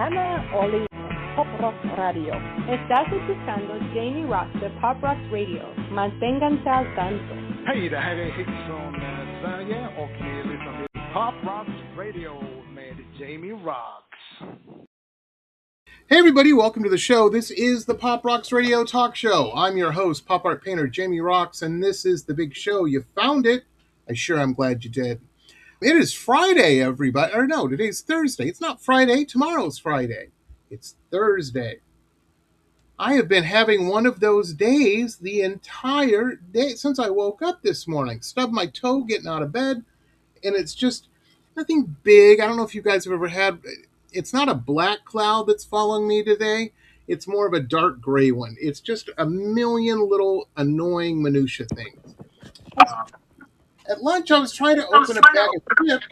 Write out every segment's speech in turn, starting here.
Hannah Oli, Pop Roxx Radio. Estás escuchando Jamie Roxx de Pop Roxx Radio. Manténganse al tanto. Hej, det här är Hits från Sverige och ni lyssnar till Pop Roxx Radio med Jamie Roxx. Hey everybody, welcome to the show. This is the Pop Roxx Radio Talk Show. I'm your host, pop art painter Jamie Roxx, and this is the big show. You found it. I sure am glad you did. It is Friday, everybody. Or no, today's Thursday. It's not Friday. Tomorrow's Friday. It's Thursday. I have been having one of those days the entire day since I woke up this morning. Stubbed my toe getting out of bed, and it's just nothing big. I don't know if you guys have ever had... It's not a black cloud that's following me today. It's more of a dark gray one. It's just a million little annoying minutia things. At lunch, I was trying to open a bag of chips,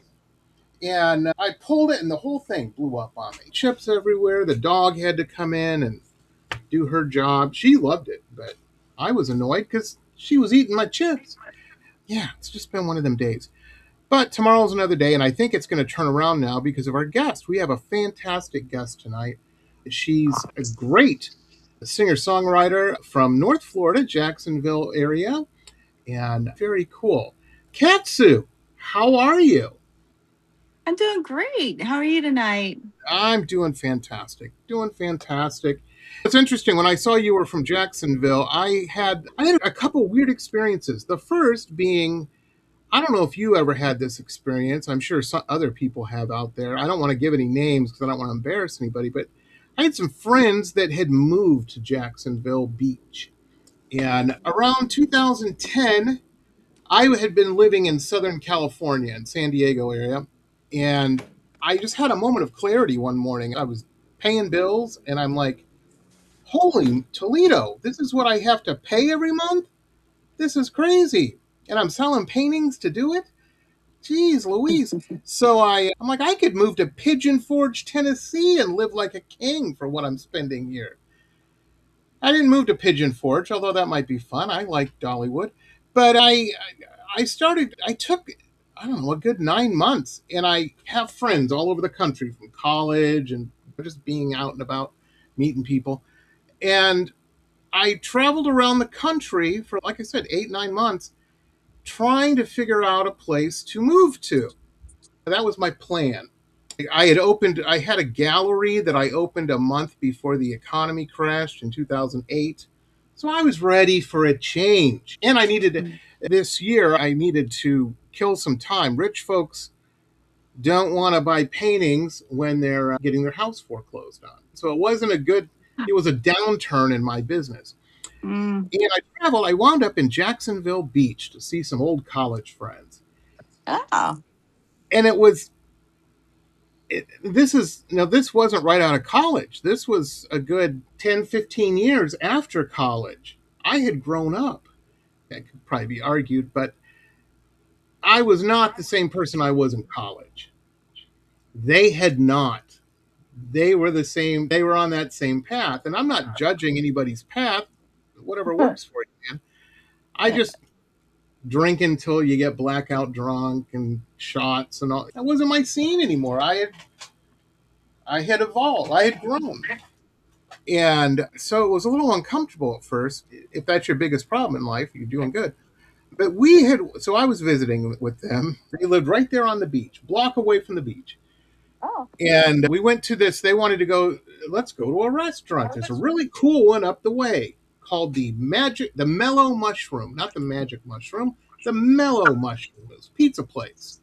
and I pulled it, and the whole thing blew up on me. Chips everywhere. The dog had to come in and do her job. She loved it, but I was annoyed because she was eating my chips. Yeah, it's just been one of them days. But tomorrow's another day, and I think it's going to turn around now because of our guest. We have a fantastic guest tonight. She's a great singer-songwriter from North Florida, Jacksonville area, and very cool. CattSue, how are you? I'm doing great. How are you tonight? I'm doing fantastic. It's interesting. When I saw you were from Jacksonville, I had a couple weird experiences. The first being, I don't know if you ever had this experience. I'm sure some other people have out there. I don't want to give any names because I don't want to embarrass anybody, but I had some friends that had moved to Jacksonville Beach. And around 2010, I had been living in Southern California, in San Diego area, and I just had a moment of clarity one morning. I was paying bills, and I'm like, holy Toledo, this is what I have to pay every month? This is crazy. And I'm selling paintings to do it? Jeez Louise. So I'm like, I could move to Pigeon Forge, Tennessee and live like a king for what I'm spending here. I didn't move to Pigeon Forge, although that might be fun. I like Dollywood. But I took, I don't know, a good 9 months. And I have friends all over the country from college and just being out and about, meeting people. And I traveled around the country for, like I said, 8-9 months, trying to figure out a place to move to. That was my plan. I had a gallery that I opened a month before the economy crashed in 2008. So I was ready for a change. And this year, I needed to kill some time. Rich folks don't want to buy paintings when they're getting their house foreclosed on. So it was a downturn in my business. And I wound up in Jacksonville Beach to see some old college friends. Oh. And this wasn't right out of college. This was a good 10, 15 years after college. I had grown up. That could probably be argued, but I was not the same person I was in college. They had not. They were the same. They were on that same path. And I'm not judging anybody's path. Whatever works for you, man. I just drink until you get blackout drunk and shots and all. That wasn't my scene anymore. I had evolved. I had grown. And so it was a little uncomfortable at first. If that's your biggest problem in life, you're doing good. But so I was visiting with them. They lived right there on the beach, block away from the beach. Oh. And we went to this. They wanted to go, let's go to a restaurant. There's a really cool one up the way called the Mellow Mushroom. Not the Magic Mushroom, the Mellow Mushroom. It was a pizza place.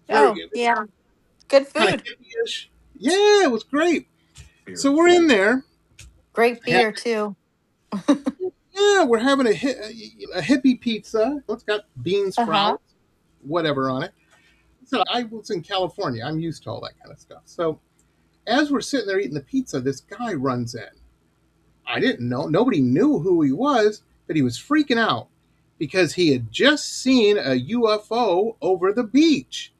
Yeah. Good food. Kind of hippie-ish. Yeah, it was great. So we're in there. Great beer, too. Yeah, we're having a hippie pizza. It's got bean sprouts, whatever on it. So I was in California. I'm used to all that kind of stuff. So as we're sitting there eating the pizza, this guy runs in. I didn't know. Nobody knew who he was, but he was freaking out because he had just seen a UFO over the beach.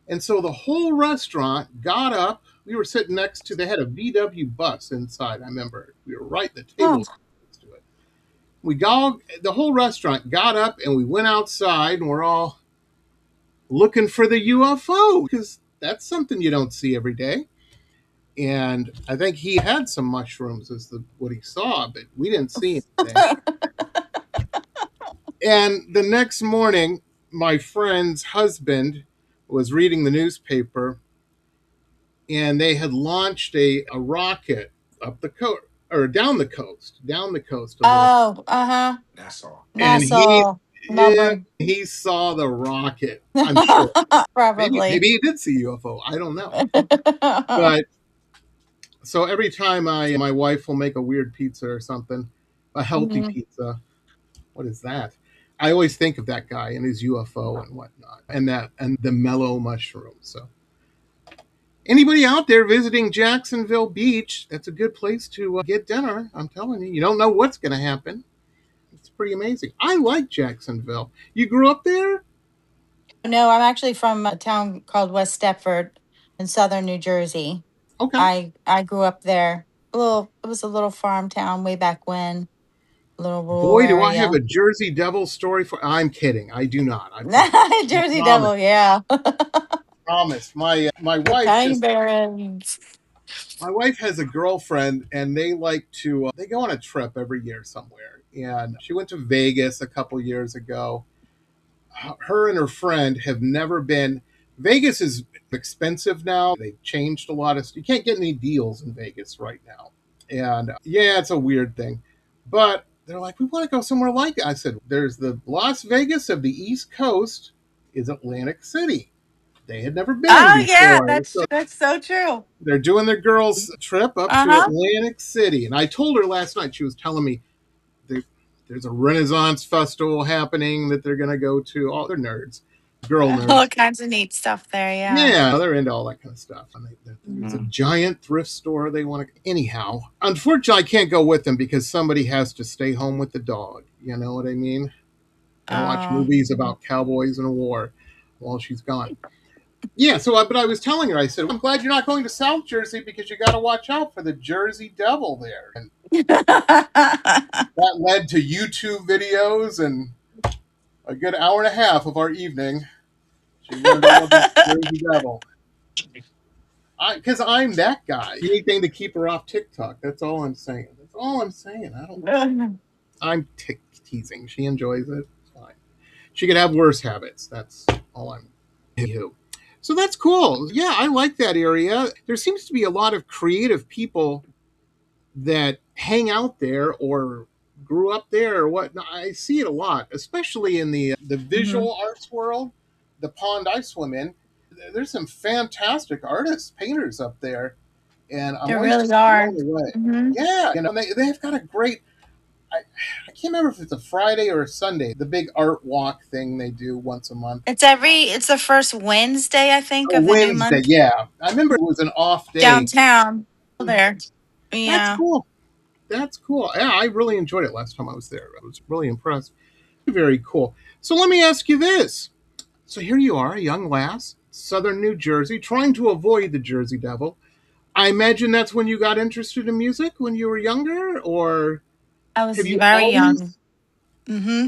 And so the whole restaurant got up. We were sitting they had a VW bus inside. I remember we were right at the table next to it. The whole restaurant got up and we went outside and we're all looking for the UFO because that's something you don't see every day. And I think he had some mushrooms, is what he saw, but we didn't see anything. And the next morning, my friend's husband was reading the newspaper, and they had launched a rocket up the coast or down the coast a little. Oh, uh-huh. Nassau. And Nassau, yeah, Melbourne. he saw the rocket. I'm sure. Probably. Maybe he did see UFO. I don't know. But so every time my wife will make a weird pizza or something, a healthy Mhm. pizza. What is that? I always think of that guy and his UFO and whatnot, and the mellow mushrooms. So anybody out there visiting Jacksonville Beach, that's a good place to get dinner. I'm telling you, you don't know what's going to happen. It's pretty amazing. I like Jacksonville. You grew up there? No, I'm actually from a town called West Stepford in southern New Jersey. Okay. I grew up there. It was a little farm town way back when, a little rural Boy, do I have area. a Jersey Devil story for. I'm kidding. I do not. I promise. I Jersey promise. Devil, yeah. Promise. My The wife Tiny just. Barons. My wife has a girlfriend, and they like to. They go on a trip every year somewhere, and she went to Vegas a couple years ago. Her and her friend have never been. Vegas is expensive now. They've changed a lot of. You can't get any deals in Vegas right now, and yeah, it's a weird thing. But they're like, we want to go somewhere like it. I said, there's the Las Vegas of the East Coast is Atlantic City. They had never been Oh yeah, before. So that's so true. they're doing their girls' trip up to Uh-huh. Atlantic City. And I told her last night, she was telling me there, there's a Renaissance festival happening that they're going to go to. All they're nerds, girl All nerds. kinds of neat stuff there, yeah. Yeah, they're into all that kind of stuff. And there's a Mhm. giant thrift store they want to. Anyhow, unfortunately, I can't go with them because somebody has to stay home with the dog. You know what I mean? And watch Oh. movies about cowboys and war while she's gone. Yeah, but I was telling her, I said, I'm glad you're not going to South Jersey because you got to watch out for the Jersey Devil there. And that led to YouTube videos and a good hour and a half of our evening. She learned all about the Jersey Devil. Because I'm that guy. Anything to keep her off TikTok. That's all I'm saying. That's all I'm saying. I'm teasing. She enjoys it. It's fine. She could have worse habits. That's all I'm. Anywho. So that's cool. Yeah, I like that area. There seems to be a lot of creative people that hang out there or grew up there or what. I see it a lot, especially in the Mhm. visual arts world. The pond I swim in, there's some fantastic artists, painters up there, and I'm There always really just are. blown away. Hmm. Yeah, they've got a great. I, I can't remember if it's a Friday or a Sunday. The big art walk thing they do once a month. It's the first Wednesday, I think, Oh, of the new Wednesday, month. yeah. I remember it was an off day. Downtown. There. That's Yeah. cool. That's cool. Yeah, I really enjoyed it last time I was there. I was really impressed. Very cool. So let me ask you this. So here you are, a young lass, southern New Jersey, trying to avoid the Jersey Devil. I imagine that's when you got interested in music when you were younger, or I have was you very young. always? Hmm.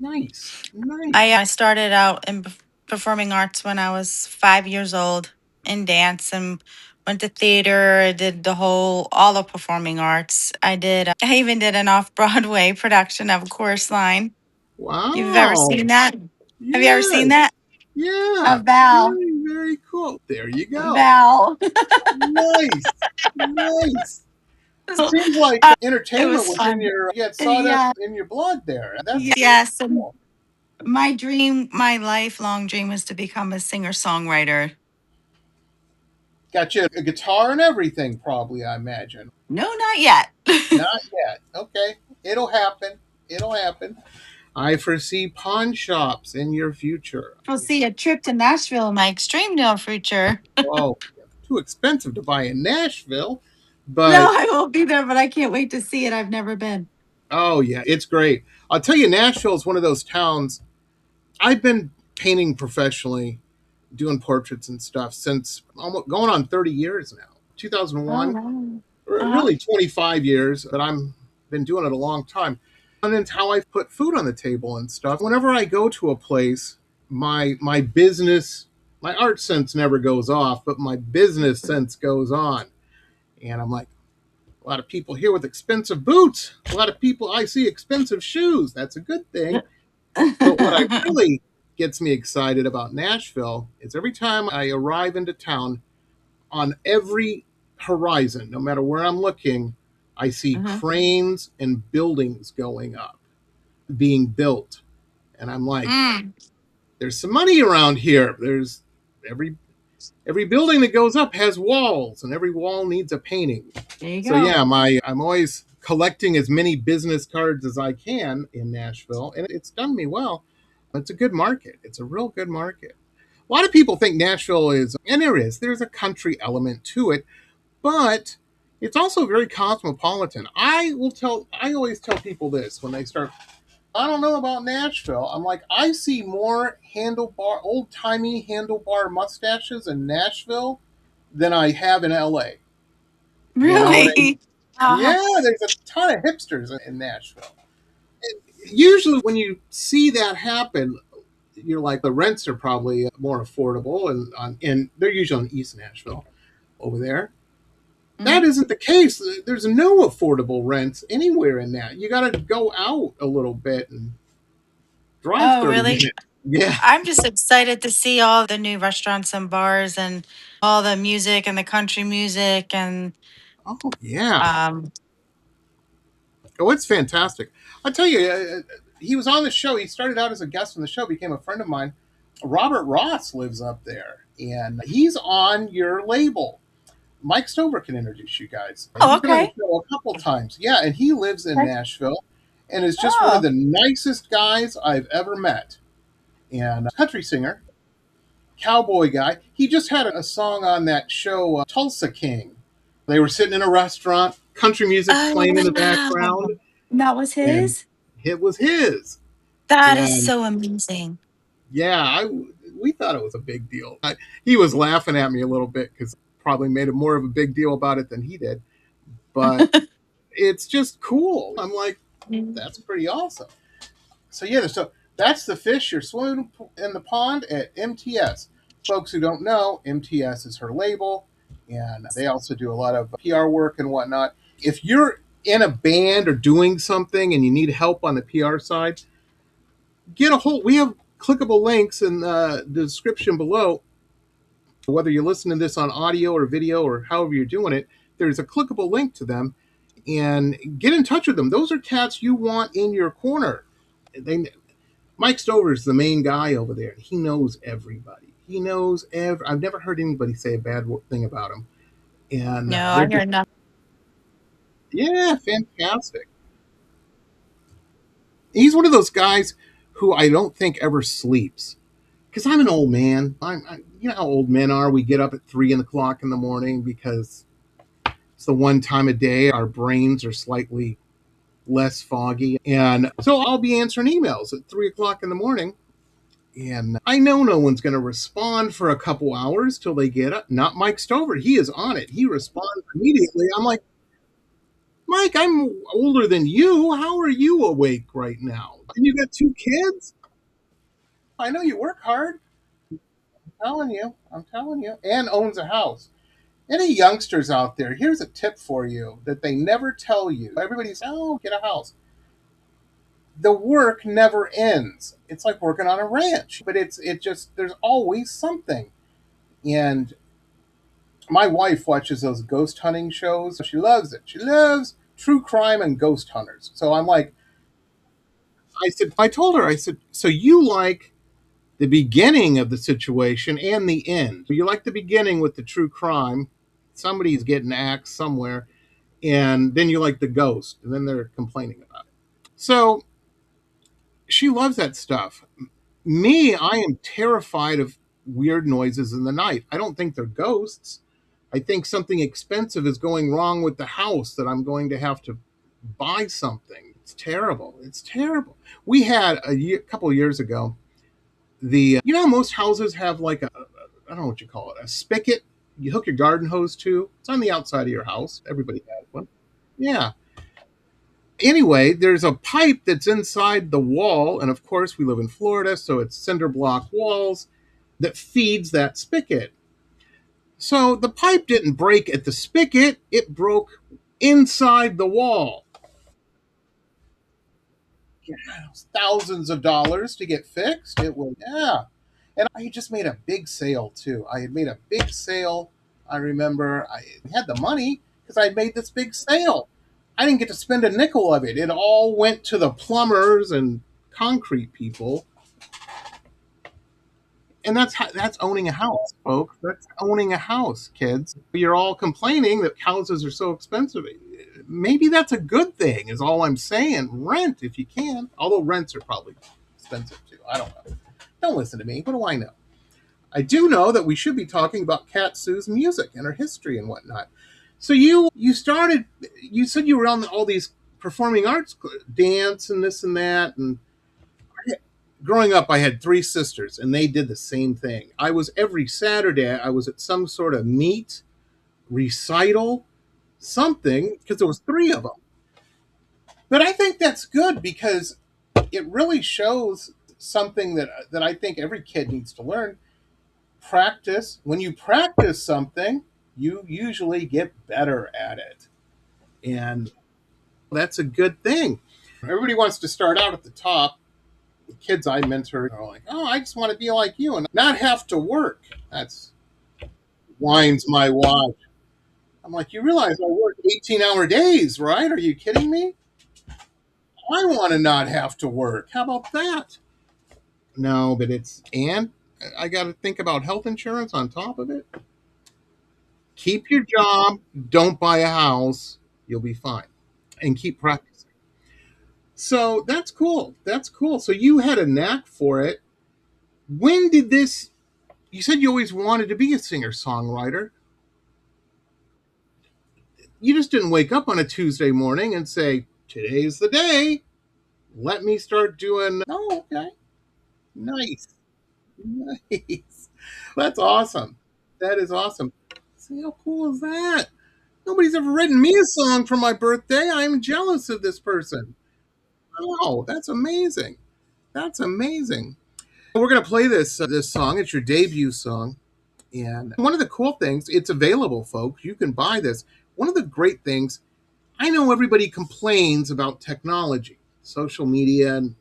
Nice, nice. I started out in performing arts when I was 5 years old in dance and went to theater. I did all the performing arts. I even did an off Broadway production of a chorus line. You've ever Wow. seen that? Have you ever seen Yes. that? Yeah. Of Val. Very, very cool. There you go. Val. Nice. Nice. Seems like It entertainment was was in fun. you had sawdust Yeah. in your blood there. That's very Yes. And cool. my lifelong dream was to become a singer-songwriter. Got you a guitar and everything, probably, I imagine. No, not yet. Not yet. Okay. It'll happen. It'll happen. I foresee pawn shops in your future. We'll see a trip to Nashville in my extreme near future. Whoa. Too expensive to buy in Nashville. No, But I won't be there, but I can't wait to see it. I've never been. oh yeah, it's great. I'll tell you, Nashville is one of those towns. I've been painting professionally, doing portraits and stuff since almost going on 30 years now. Oh, 2001, wow. Uh-huh. really 25 years, but I'm been doing it a long time. And it's how I put food on the table and stuff. Whenever I go to a place, my business My art sense never goes off, but my business sense goes on. And I'm like, a lot of people here with expensive boots. A lot of people I see expensive shoes. That's a good thing. But what I really gets me excited about Nashville is every time I arrive into town, on every horizon, no matter where I'm looking, I see cranes and buildings going up, being built. And I'm like, Mm, there's some money around here. There's every every building that goes up has walls, and every wall needs a painting. there you So go. yeah, my I'm always collecting as many business cards as I can in Nashville, and it's done me well. It's a good market. It's a real good market. A lot of people think Nashville is, and there's a country element to it, but it's also very cosmopolitan. I always tell people this when they start, I don't know about Nashville. I'm like, I see more old timey handlebar mustaches in Nashville than I have in LA. You know what I mean? Really? Uh, Yeah, there's a ton of hipsters in Nashville. And usually, when you see that happen, you're like, the rents are probably more affordable, and they're usually in East Nashville over there. That mhm. isn't the case. There's no affordable rents anywhere in that. You got to go out a little bit and drive Oh, 30 really? minutes. Yeah. I'm just excited to see all the new restaurants and bars and all the music and the country music and Oh, yeah. um Oh, it's fantastic. I'll tell you, he was on the show. He started out as a guest on the show, became a friend of mine. Robert Ross lives up there, and he's on your label. Mike Stover can introduce you guys. oh, He's been on the okay. show a couple times. Yeah, and he lives in Okay. Nashville and is just one of Oh. the nicest guys I've ever met. And country singer, cowboy guy. He just had a song on that show, Tulsa King. They were sitting in a restaurant, country music's Oh, playing in the wow. background, That was and his? it was his. That is And so amazing. yeah, we thought it was a big deal. He was laughing at me a little bit because probably made it more of a big deal about it than he did. But it's just cool. I'm like, that's pretty awesome. So yeah, so that's the fish you're swimming in the pond at MTS. Folks who don't know, MTS is her label, and they also do a lot of PR work and whatnot. If you're in a band or doing something and you need help on the PR side, get a hold. We have clickable links in the description below. Whether you're listening to this on audio or video or however you're doing it, there's a clickable link to them, and get in touch with them. Those are cats you want in your corner. They Mike Stover's the main guy over there. He knows everybody. He knows I've never heard anybody say a bad thing about him. And No, they're I just, hear nothing. yeah, fantastic. He's one of those guys who I don't think ever sleeps. Because I'm an old man. You know how old men are. We get up at 3 o'clock in the morning because it's the one time of day our brains are slightly less foggy. And so I'll be answering emails at 3 o'clock in the morning. And I know no one's going to respond for a couple hours till they get up. Not Mike Stover. He is on it. He responds immediately. I'm like, Mike, I'm older than you. How are you awake right now? And you got two kids? I know you work hard. I'm telling you. I'm telling you. And owns a house. Any youngsters out there, here's a tip for you that they never tell you. Everybody's, oh, get a house. The work never ends. It's like working on a ranch, but there's always something. And my wife watches those ghost hunting shows. She loves it. She loves true crime and ghost hunters. So I'm like, I told her, I said, so you like the beginning of the situation and the end. You like the beginning with the true crime, somebody's getting axed somewhere, and then you like the ghost, and then they're complaining about it. So she loves that stuff. Me, I am terrified of weird noises in the night. I don't think they're ghosts. I think something expensive is going wrong with the house that I'm going to have to buy something. It's terrible. It's terrible. We had couple of years ago, you know, most houses have like I don't know what you call it, a spigot you hook your garden hose to. It's on the outside of your house. Everybody has one. Yeah. Anyway, there's a pipe that's inside the wall, and of course, we live in Florida, so it's cinder block walls. that feeds that spigot. So the pipe didn't break at the spigot, it broke inside the wall. Yeah, thousands of dollars to get fixed. It was, yeah. And I just made a big sale too. I had made a big sale. I remember I had the money because I had made this big sale. I didn't get to spend a nickel of it. It all went to the plumbers and concrete people. And that's owning a house, folks. That's owning a house, kids. You're all complaining that houses are so expensive. Maybe that's a good thing, is all I'm saying. Rent if you can. Although rents are probably expensive too. I don't know. Don't listen to me. What do I know? I do know that we should be talking about CattSue's music and her history and whatnot. So you started, you said you were on all these performing arts, dance and this and that. And growing up, I had 3 sisters, and they did the same thing. I was every Saturday, I was at some sort of meet, recital, something, because there was 3 of them. But I think that's good because it really shows something that I think every kid needs to learn. Practice. When you practice something, you usually get better at it. And that's a good thing. Everybody wants to start out at the top. The kids I mentor are like, oh, I just want to be like you and not have to work. That's winds my watch. I'm like, you realize I work 18-hour days, right? Are you kidding me? I want to not have to work. How about that? No, but and I got to think about health insurance on top of it. Keep your job. Don't buy a house. You'll be fine. And keep practicing. So that's cool. That's cool. So you had a knack for it. When did this? You said you always wanted to be a singer-songwriter. You just didn't wake up on a Tuesday morning and say, today's the day. Let me start doing. Oh, okay. Nice. Nice. That's awesome. That is awesome. See how cool is that? Nobody's ever written me a song for my birthday. I'm jealous of this person. Oh, that's amazing. That's amazing. We're going to play this song. It's your debut song. And one of the cool things, it's available, folks. You can buy this. One of the great things, I know everybody complains about technology, social media, and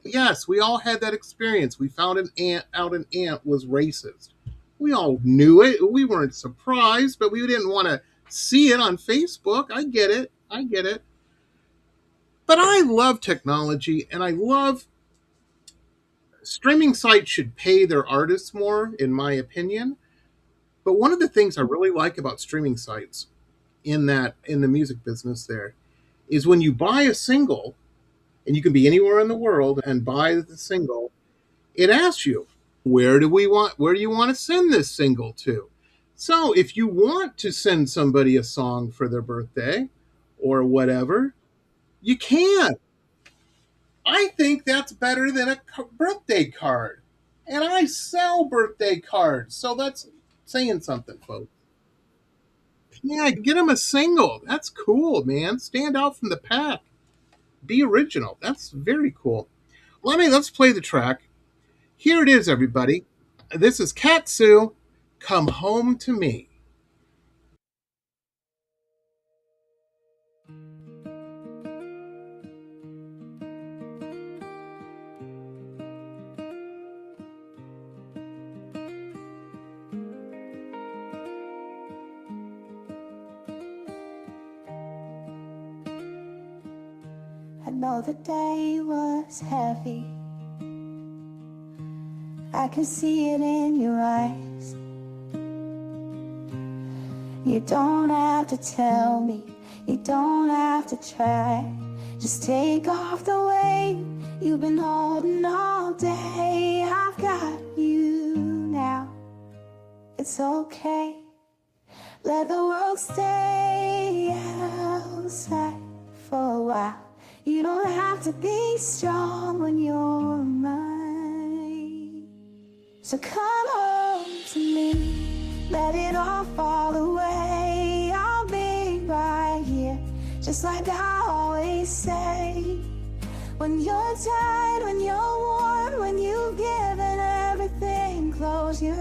yes, we all had that experience. We found an ant was racist. We all knew it. We weren't surprised, but we didn't want to see it on Facebook. I get it. I get it. But I love technology, and I love streaming sites should pay their artists more, in my opinion. But one of the things I really like about streaming sites in the music business there is when you buy a single, and you can be anywhere in the world and buy the single, it asks you, where do you want to send this single to? So if you want to send somebody a song for their birthday or whatever, you can. I think that's better than a birthday card. And I sell birthday cards. So that's saying something, folks. Yeah, get them a single. That's cool, man. Stand out from the pack. Be original. That's very cool. Let's play the track. Here it is, everybody. This is CattSue, Come Home to Me. I know the day was heavy. I can see it in your eyes. You don't have to tell me, you don't have to try. Just take off the weight you've been holding all day. I've got you now, it's okay. Let the world stay outside for a while. You don't have to be strong when you're mine. So come home to me, let it all fall away. I'll be right here, just like I always say. When you're tired, when you're warm, when you've given everything, close your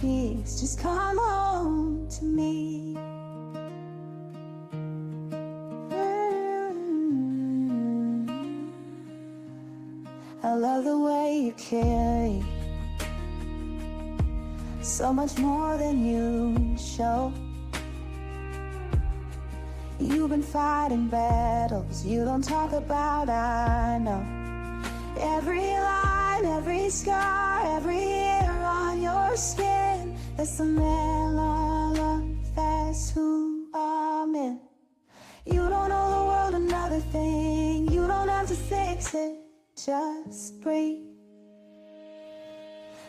peace, just come home to me. I love the way you carry, so much more than you show. You've been fighting battles you don't talk about, I know. Every line, every scar, every hair on your skin, that's the man I love, that's who I'm in. You don't owe the world another thing, you don't have to fix it, just breathe.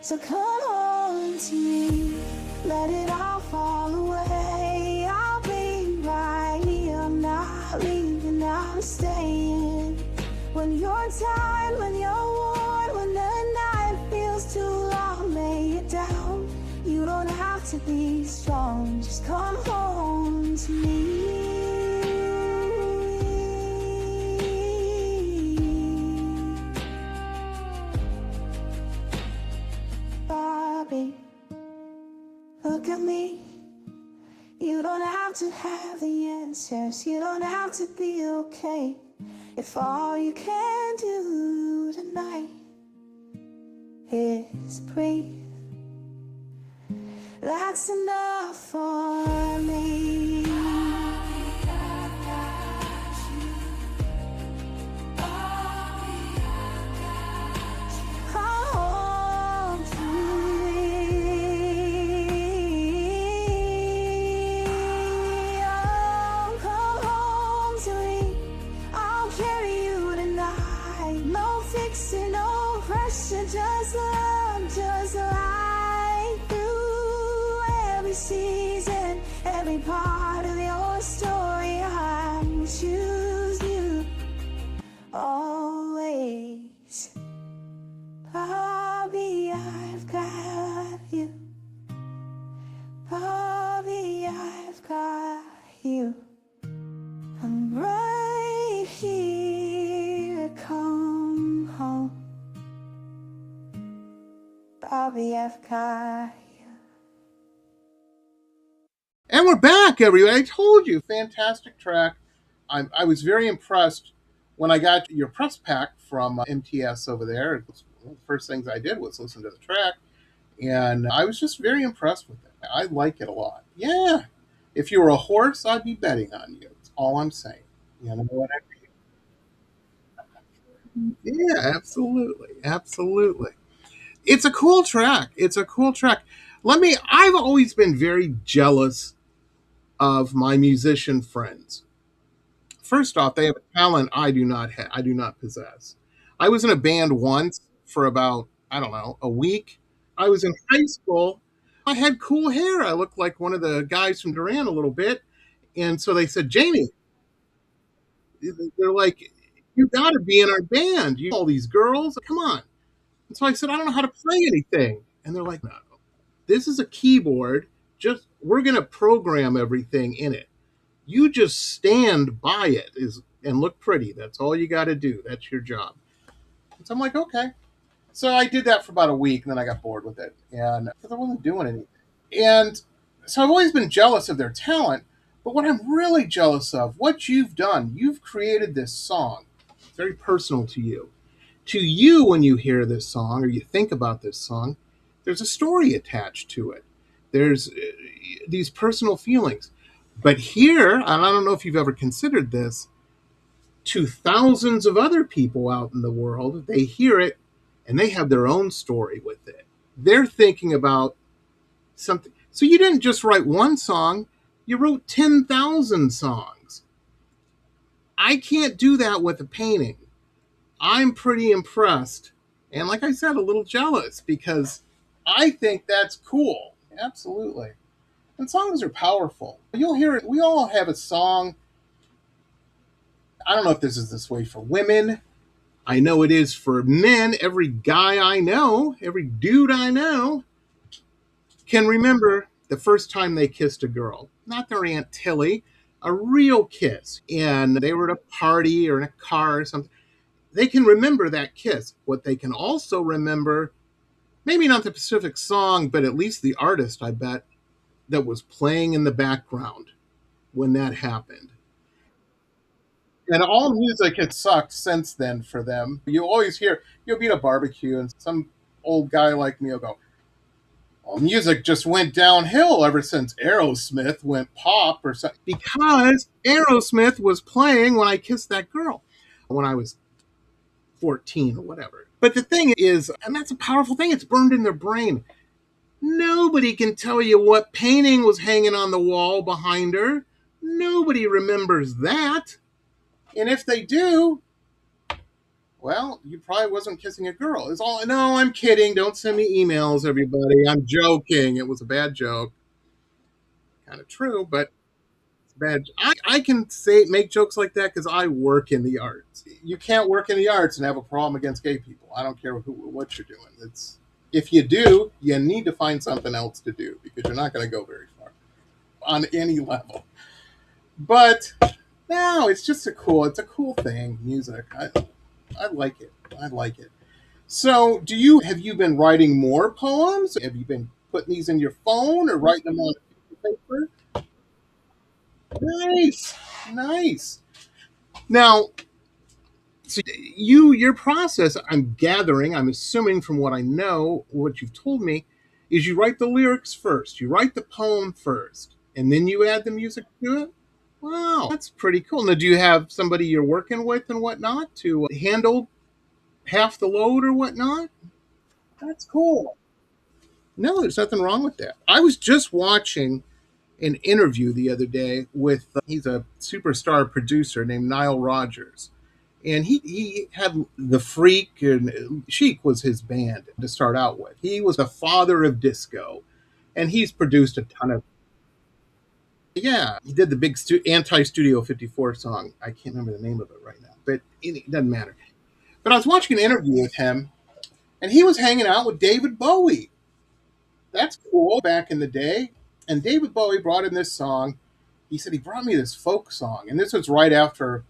So come on to me, let it all fall away. I'll be right here, I'm not leaving, I'm staying. When you're tired, when you're worn, when the night feels too long, lay it down. You don't have to be strong, just come home to me. Bobby, look at me. You don't have to have the answers, you don't have to be okay. If all you can do tonight is breathe, that's enough for me. Just love, just light through every season, every part of your story. I will choose you always. Bobby, I've got you. Bobby, I've got you. I'm right here, come home. Bobby, I've got you. And we're back, everybody. I told you, fantastic track. I was very impressed when I got your press pack from MTS over there. One of the first things I did was listen to the track, and I was just very impressed with it. I like it a lot. Yeah, if you were a horse, I'd be betting on you. That's all I'm saying. You know what I mean? Yeah, absolutely, absolutely. It's a cool track. It's a cool track. I've always been very jealous of my musician friends. First off, they have a talent I do not have. I do not possess. I was in a band once for about, I don't know, a week. I was in high school. I had cool hair. I looked like one of the guys from Duran a little bit. And so they said, Jamie, they're like, you got to be in our band. You know all these girls. Come on. And so I said, I don't know how to play anything. And they're like, no, this is a keyboard. We're going to program everything in it. You just stand by it and look pretty. That's all you got to do. That's your job. And so I'm like, okay. So I did that for about a week, and then I got bored with it, and because I wasn't doing anything. And so I've always been jealous of their talent. But what I'm really jealous of, what you've done, you've created this song. It's very personal to you. To you, when you hear this song or you think about this song, there's a story attached to it. There's these personal feelings. But here, and I don't know if you've ever considered this, to thousands of other people out in the world, they hear it and they have their own story with it. They're thinking about something. So you didn't just write one song, you wrote 10,000 songs. I can't do that with a painting. I'm pretty impressed. And like I said, a little jealous because I think that's cool. Absolutely. And songs are powerful. You'll hear it. We all have a song. I don't know if this way for women. I know it is for men. Every guy I know, every dude I know can remember the first time they kissed a girl. Not their Aunt Tilly, a real kiss. And they were at a party or in a car or something. They can remember that kiss. What they can also remember, maybe not the specific song, but at least the artist, I bet, that was playing in the background when that happened. And all music had sucked since then for them. You always hear, you'll be at a barbecue and some old guy like me will go, well, music just went downhill ever since Aerosmith went pop or something. Because Aerosmith was playing when I kissed that girl when I was 14 or whatever. But the thing is, and that's a powerful thing, it's burned in their brain. Nobody can tell you what painting was hanging on the wall behind her. Nobody remembers that. And if they do, well, you probably wasn't kissing a girl. It's all, no, I'm kidding. Don't send me emails, everybody. I'm joking. It was a bad joke. Kind of true, but it's bad. I can make jokes like that because I work in the arts. You can't work in the arts and have a problem against gay people. I don't care what you're doing. If you do, you need to find something else to do because you're not going to go very far on any level. But no, it's a cool thing. Music. I like it. I like it. So, have you been writing more poems? Have you been putting these in your phone or writing them on a paper? Nice, nice. Now, so your process, I'm assuming from what I know, what you've told me, is you write the lyrics first. You write the poem first, and then you add the music to it? Wow, that's pretty cool. Now, do you have somebody you're working with and whatnot to handle half the load or whatnot? That's cool. No, there's nothing wrong with that. I was just watching an interview the other day with, he's a superstar producer named Nile Rodgers. And he had The Freak, and Chic was his band to start out with. He was the father of disco. And he's produced a ton of, yeah, he did the big anti-Studio 54 song. I can't remember the name of it right now, but it doesn't matter. But I was watching an interview with him, and he was hanging out with David Bowie. That's cool back in the day. And David Bowie brought in this song. He said he brought me this folk song. And this was right after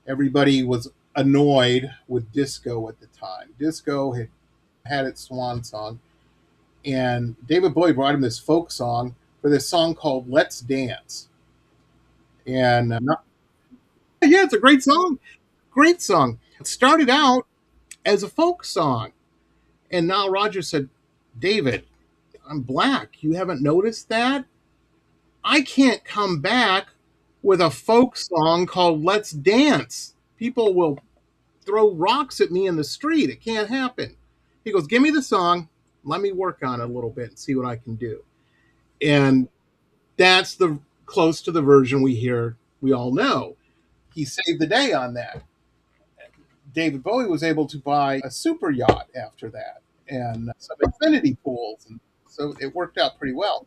everybody was annoyed with disco at the time. Disco had its swan song. And David Bowie brought him this folk song for this song called Let's Dance. And yeah, it's a great song. Great song. It started out as a folk song. And Nile Rodgers said, David, I'm black. You haven't noticed that? I can't come back with a folk song called Let's Dance. People will throw rocks at me in the street. It can't happen. He goes, give me the song. Let me work on it a little bit and see what I can do. And that's close to the version we all know. He saved the day on that. David Bowie was able to buy a super yacht after that and some infinity pools. And so it worked out pretty well.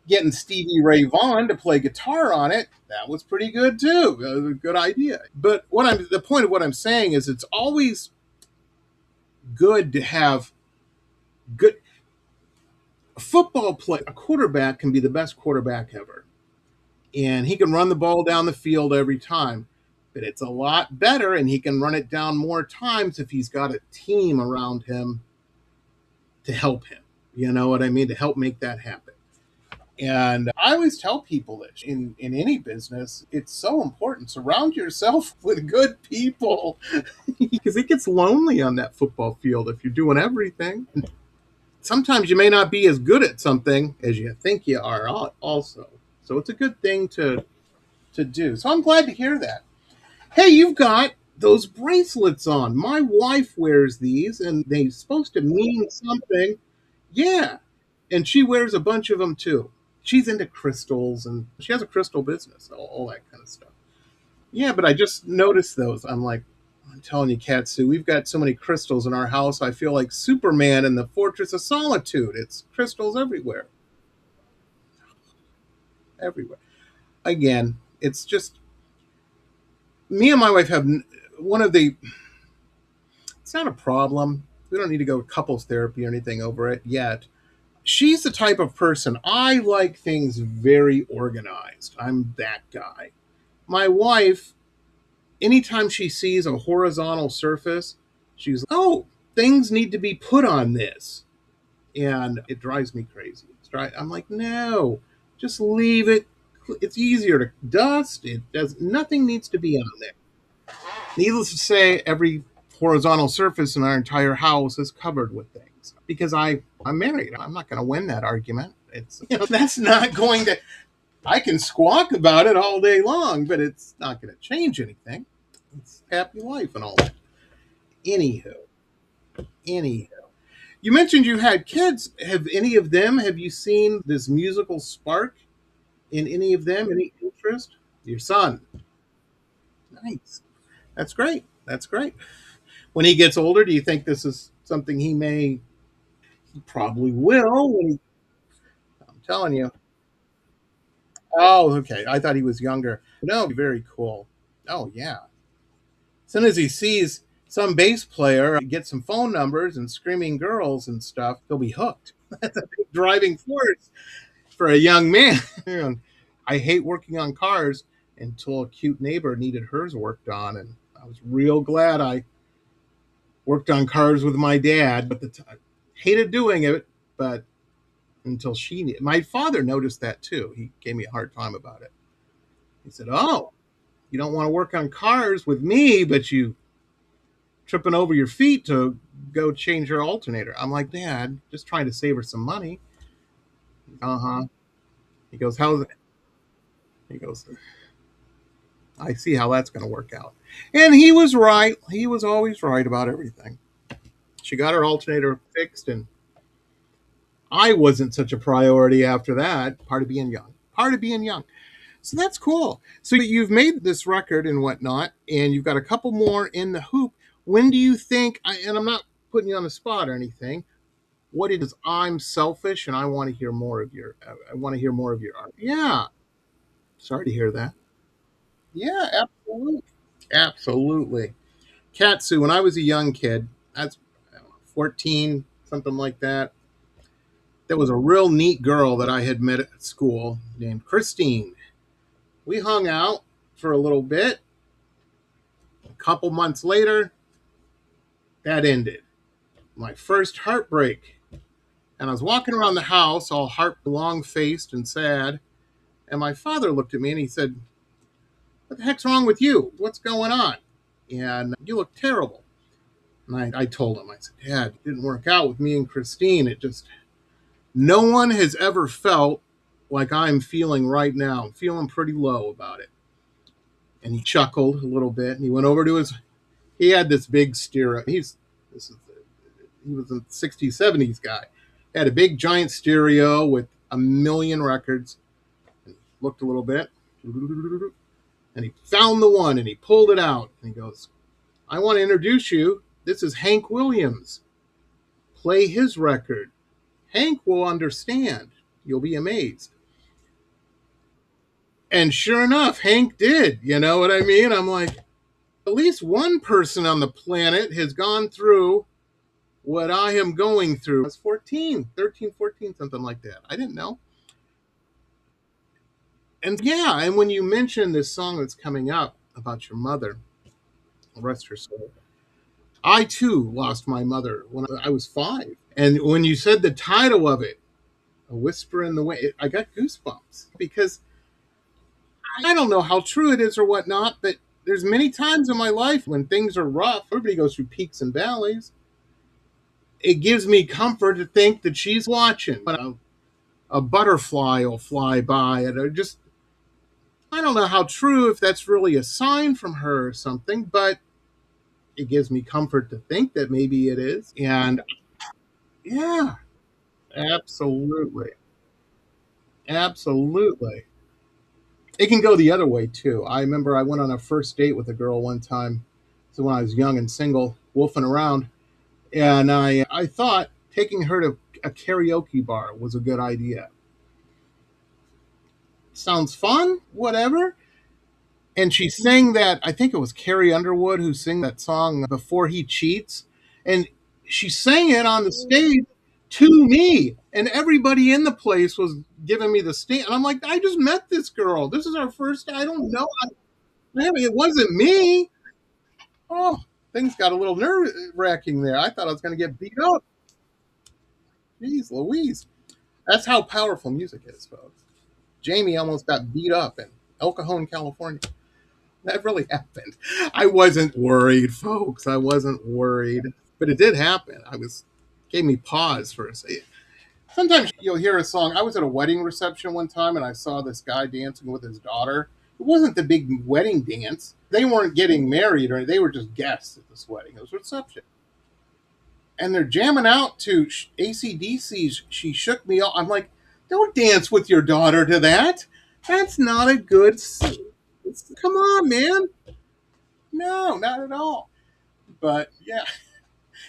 Getting Stevie Ray Vaughan to play guitar on it, that was pretty good too. A good idea. But the point of what I'm saying is it's always good to have good football play. A quarterback can be the best quarterback ever. And he can run the ball down the field every time. But it's a lot better, and he can run it down more times if he's got a team around him to help him. You know what I mean? To help make that happen. And I always tell people this in any business, it's so important. Surround yourself with good people because it gets lonely on that football field if you're doing everything. Sometimes you may not be as good at something as you think you are also. So it's a good thing to do. So I'm glad to hear that. Hey, you've got those bracelets on. My wife wears these, and they're supposed to mean something. Yeah. And she wears a bunch of them, too. She's into crystals, and she has a crystal business, all that kind of stuff. Yeah, but I just noticed those. I'm telling you, CattSue, we've got so many crystals in our house. I feel like Superman in the Fortress of Solitude. It's crystals everywhere. Everywhere. Again, it's just... Me and my wife have it's not a problem. We don't need to go to couples therapy or anything over it yet. She's the type of person, I like things very organized. I'm that guy. My wife, anytime she sees a horizontal surface, she's like, oh, things need to be put on this, and it drives me crazy. I'm like, no, just leave it. It's easier to dust. It does. Nothing needs to be on there. Needless to say, every horizontal surface in our entire house is covered with things because I'm married. I'm not going to win that argument. It's that's not going to. I can squawk about it all day long, but it's not going to change anything. It's happy life and all that. Anywho, anywho. You mentioned you had kids. Have any of them, have you seen this musical spark in any of them? Any interest? Your son. Nice. That's great. That's great. When he gets older, do you think this is something he probably will when I'm telling you. Oh, okay. I thought he was younger. No, very cool. Oh, yeah. As soon as he sees some bass player get some phone numbers and screaming girls and stuff, he'll be hooked. That's a big driving force for a young man. I hate working on cars until a cute neighbor needed hers worked on, and I was real glad I worked on cars with my dad. But hated doing it, but until my father noticed that too. He gave me a hard time about it. He said, "Oh, you don't want to work on cars with me, but you tripping over your feet to go change your alternator." I'm like, "Dad, just trying to save her some money." Uh-huh. He goes, "How's it?" He goes, "I see how that's going to work out." And he was right. He was always right about everything. She got her alternator fixed, and I wasn't such a priority after that. Part of being young. Part of being young. So that's cool. So you've made this record and whatnot, and you've got a couple more in the hoop. When do you think, and I'm not putting you on the spot or anything, what it is, I'm selfish and I want to hear more of I want to hear more of your art. Yeah. Sorry to hear that. Yeah, absolutely. Absolutely. CattSue, when I was a young kid, that's I don't know, 14, something like that. There was a real neat girl that I had met at school named Christine. We hung out for a little bit. A couple months later, that ended. My first heartbreak. And I was walking around the house all long faced and sad. And my father looked at me and he said, "What the heck's wrong with you? What's going on? And you look terrible." And I told him, I said, "Dad, it didn't work out with me and Christine. No one has ever felt like I'm feeling right now. I'm feeling pretty low about it." And he chuckled a little bit and he went over to he had this big stereo. He was a 60s, 70s guy. He had a big giant stereo with a million records. And he looked a little bit and he found the one and he pulled it out and he goes, "I want to introduce you. This is Hank Williams. Play his record. Hank will understand. You'll be amazed." And sure enough, Hank did. You know what I mean? I'm like, at least one person on the planet has gone through what I am going through. I was 14, 13, 14, something like that. I didn't know. And yeah, and when you mention this song that's coming up about your mother, rest her soul, I too lost my mother when I was 5. And when you said the title of it, "A Whisper in the Wind," I got goosebumps because I don't know how true it is or whatnot, but there's many times in my life when things are rough. Everybody goes through peaks and valleys. It gives me comfort to think that she's watching. A butterfly will fly by, and I don't know how true, if that's really a sign from her or something, but it gives me comfort to think that maybe it is. And yeah, absolutely. Absolutely. It can go the other way too. I remember I went on a first date with a girl one time. So when I was young and single, wolfing around, and I thought taking her to a karaoke bar was a good idea. Sounds fun, whatever. And she sang that, I think it was Carrie Underwood who sang that song Before He Cheats. And she sang it on the stage to me. And everybody in the place was giving me the stand. And I'm like, I just met this girl. This is our first, I don't know. It wasn't me. Oh, things got a little nerve wracking there. I thought I was going to get beat up. Jeez Louise. That's how powerful music is, folks. Jamie almost got beat up in El Cajon, California. That really happened. I wasn't worried, folks. I wasn't worried. But it did happen. Gave me pause for a second. Sometimes you'll hear a song. I was at a wedding reception one time and I saw this guy dancing with his daughter. It wasn't the big wedding dance. They weren't getting married or they were just guests at this wedding. It was a reception. And they're jamming out to AC/DC's She Shook Me Off. I'm like, don't dance with your daughter to that. That's not a good. Come on, man. No, not at all. But yeah,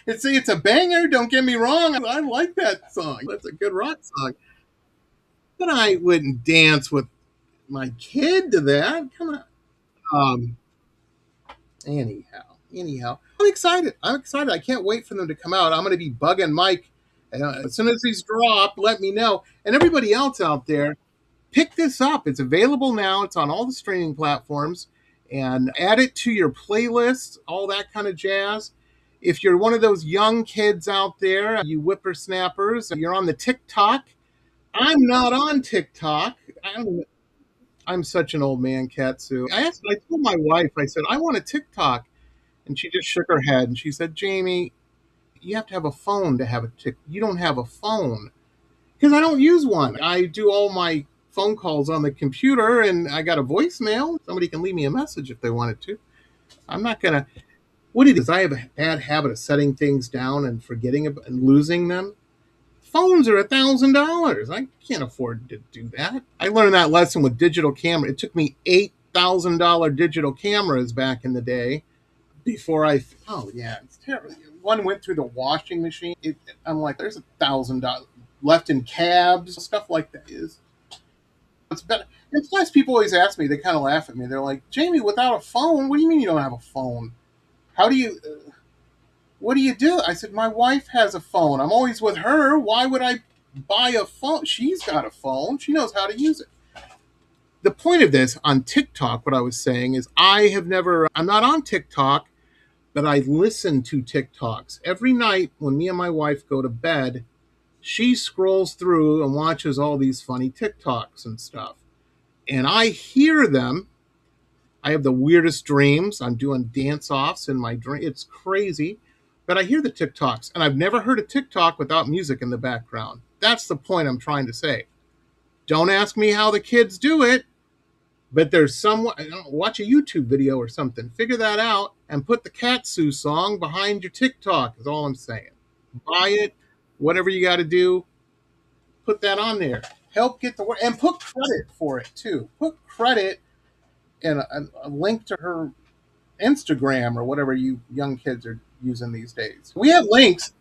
it's a banger. Don't get me wrong. I like that song. That's a good rock song. But I wouldn't dance with my kid to that. Come on. Um. Anyhow, I'm excited. I can't wait for them to come out. I'm going to be bugging Mike. As soon as these drop, let me know. And everybody else out there, pick this up. It's available now. It's on all the streaming platforms. And add it to your playlist, all that kind of jazz. If you're one of those young kids out there, you whippersnappers, you're on the TikTok. I'm not on TikTok. I'm such an old man, CattSue. I told my wife, I said, I want a TikTok. And she just shook her head and she said, Jamie, you have to have a phone to have a TikTok. You don't have a phone. Because I don't use one. I do all my phone calls on the computer and I got a voicemail. Somebody can leave me a message if they wanted to. I'm not going to. What it is, I have a bad habit of setting things down and forgetting and losing them. Phones are $1,000. I can't afford to do that. I learned that lesson with digital camera. It took me $8,000 digital cameras back in the day before oh yeah, it's terrible. One went through the washing machine. I'm like, there's $1,000 left in cabs, stuff like that. It's better. And plus, people always ask me. They kind of laugh at me. They're like, Jamie, without a phone, what do you mean you don't have a phone? How do you? What do you do? I said, my wife has a phone. I'm always with her. Why would I buy a phone? She's got a phone. She knows how to use it. The point of this on TikTok, what I was saying is I'm not on TikTok, but I listen to TikToks. Every night when me and my wife go to bed, she scrolls through and watches all these funny TikToks and stuff. And I hear them. I have the weirdest dreams. I'm doing dance-offs in my dream. It's crazy. But I hear the TikToks, and I've never heard a TikTok without music in the background. That's the point I'm trying to say. Don't ask me how the kids do it, but there's someone, watch a YouTube video or something. Figure that out and put the CattSue song behind your TikTok is all I'm saying. Buy it, whatever you got to do, put that on there. Help get the word, and put credit for it too. Put credit and a link to her Instagram or whatever you young kids are using these days. We have links.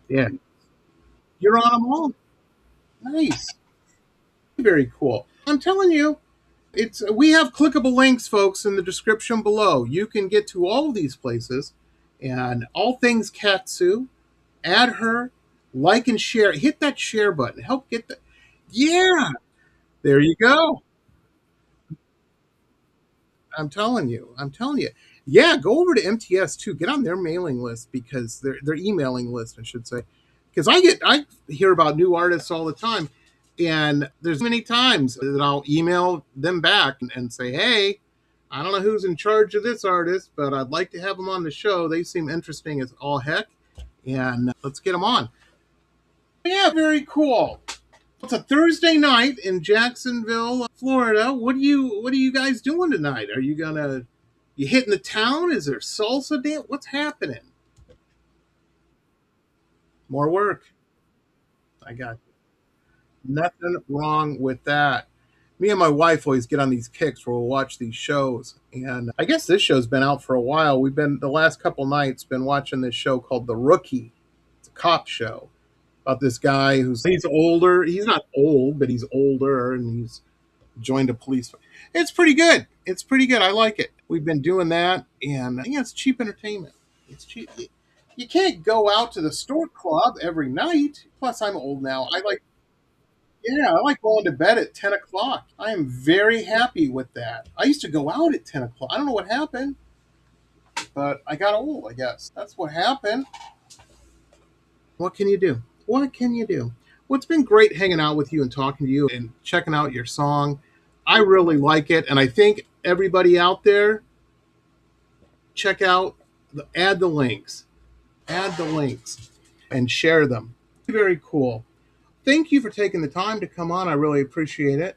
Yeah. You're on them all. Nice. Very cool. I'm telling you, we have clickable links, folks, in the description below. You can get to all of these places and all things CattSue. Add her, like and share. Hit that share button. Help get the. Yeah. There you go. I'm telling you. Yeah, go over to MTS too. Get on their mailing list because their emailing list, I should say. Because I hear about new artists all the time, and there's many times that I'll email them back and say, hey, I don't know who's in charge of this artist, but I'd like to have them on the show. They seem interesting as all heck, and let's get them on. Yeah, very cool. It's a Thursday night in Jacksonville, Florida. What are you guys doing tonight? Are you hitting the town? Is there salsa dance? What's happening? More work. I got nothing wrong with that. Me and my wife always get on these kicks where we'll watch these shows. And I guess this show's been out for a while. We've been, the last couple nights, been watching this show called The Rookie. It's a cop show about this guy he's older. He's not old, but he's older, and he's joined a police. It's pretty good. I like it. We've been doing that, and yeah, it's cheap entertainment. It's cheap. You can't go out to the store club every night. Plus, I'm old now. I like going to bed at 10 o'clock. I am very happy with that. I used to go out at 10 o'clock. I don't know what happened, but I got old, I guess. That's what happened. What can you do? What can you do? Well, it's been great hanging out with you and talking to you and checking out your song. I really like it, and I think everybody out there, check out, add the links, and share them. Very cool. Thank you for taking the time to come on. I really appreciate it.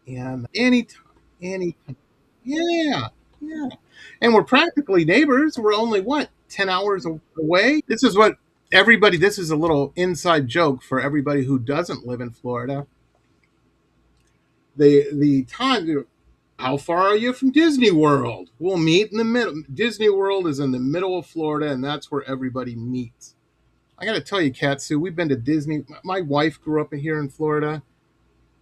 And anytime. Yeah, yeah. And we're practically neighbors. We're only, what, 10 hours away? This is what everybody, this is a little inside joke for everybody who doesn't live in Florida. The time, how far are you from Disney World? We'll meet in the middle. Disney World is in the middle of Florida, and that's where everybody meets. I got to tell you, CattSue, we've been to Disney. My wife grew up here in Florida.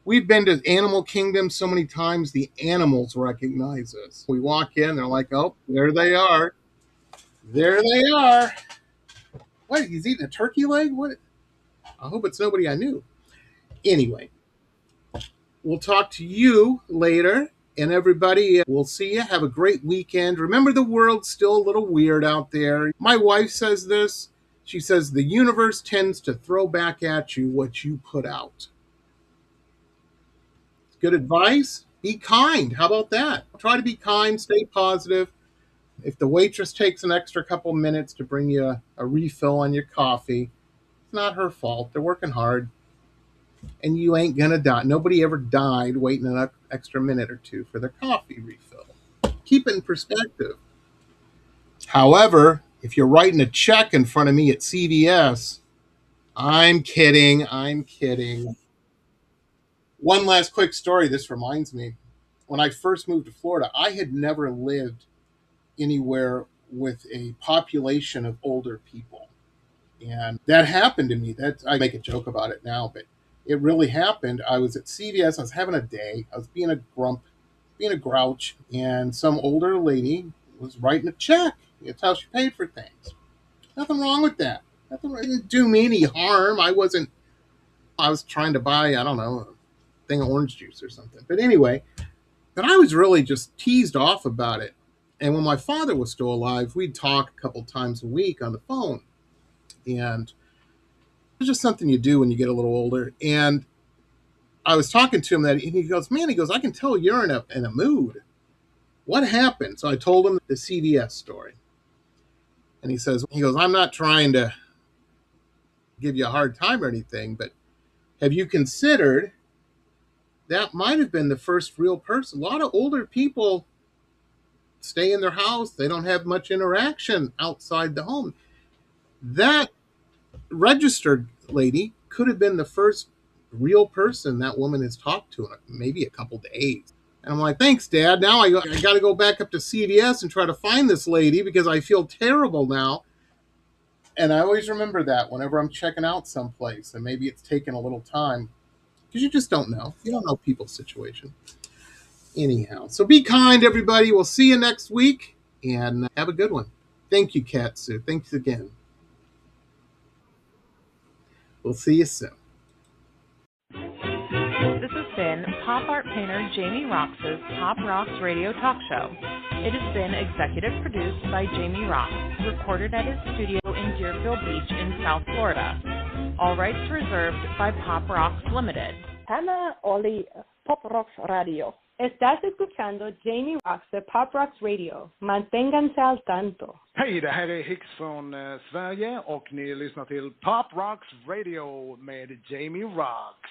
We've been to Animal Kingdom so many times, the animals recognize us. We walk in, they're like, oh, there they are. There they are. What, he's eating a turkey leg? What? I hope it's nobody I knew. Anyway, we'll talk to you later. And everybody, we'll see you. Have a great weekend. Remember, the world's still a little weird out there. My wife says this. She says the universe tends to throw back at you what you put out. Good advice. Be kind. How about that? Try to be kind. Stay positive. If the waitress takes an extra couple minutes to bring you a refill on your coffee, it's not her fault. They're working hard. And you ain't going to die. Nobody ever died waiting an extra minute or two for their coffee refill. Keep it in perspective. However, if you're writing a check in front of me at CVS, I'm kidding. One last quick story. This reminds me. When I first moved to Florida, I had never lived anywhere with a population of older people. And that happened to me. I make a joke about it now, but it really happened. I was at CVS. I was having a day. I was being a grouch, and some older lady was writing a check. That's how she paid for things. Nothing wrong with that. It didn't do me any harm. I was trying to buy, I don't know, a thing of orange juice or something. But anyway, I was really just teased off about it. And when my father was still alive, we'd talk a couple times a week on the phone. And it's just something you do when you get a little older. And I was talking to him and he goes, I can tell you're in a mood. What happened? So I told him the CVS story. And he goes, I'm not trying to give you a hard time or anything, but have you considered that might have been the first real person? A lot of older people stay in their house. They don't have much interaction outside the home. That registered lady could have been the first real person that woman has talked to in maybe a couple days. And I'm like, thanks, Dad. Now I got to go back up to CVS and try to find this lady because I feel terrible now. And I always remember that whenever I'm checking out someplace, and maybe it's taken a little time because you just don't know. You don't know people's situation. Anyhow, so be kind, everybody. We'll see you next week, and have a good one. Thank you, CattSue. Thanks again. We'll see you soon. This has been pop art painter Jamie Roxx's Pop Roxx Radio Talk Show. It has been executive produced by Jamie Roxx, recorded at his studio in Deerfield Beach in South Florida. All rights reserved by Pop Roxx Limited. Hannah Oli, Pop Roxx Radio. Estás escuchando Jamie Roxx de Pop Roxx Radio. Manténganse al tanto. Hej, det här är Hicks från Sverige och ni lyssnar till Pop Roxx Radio med Jamie Roxx.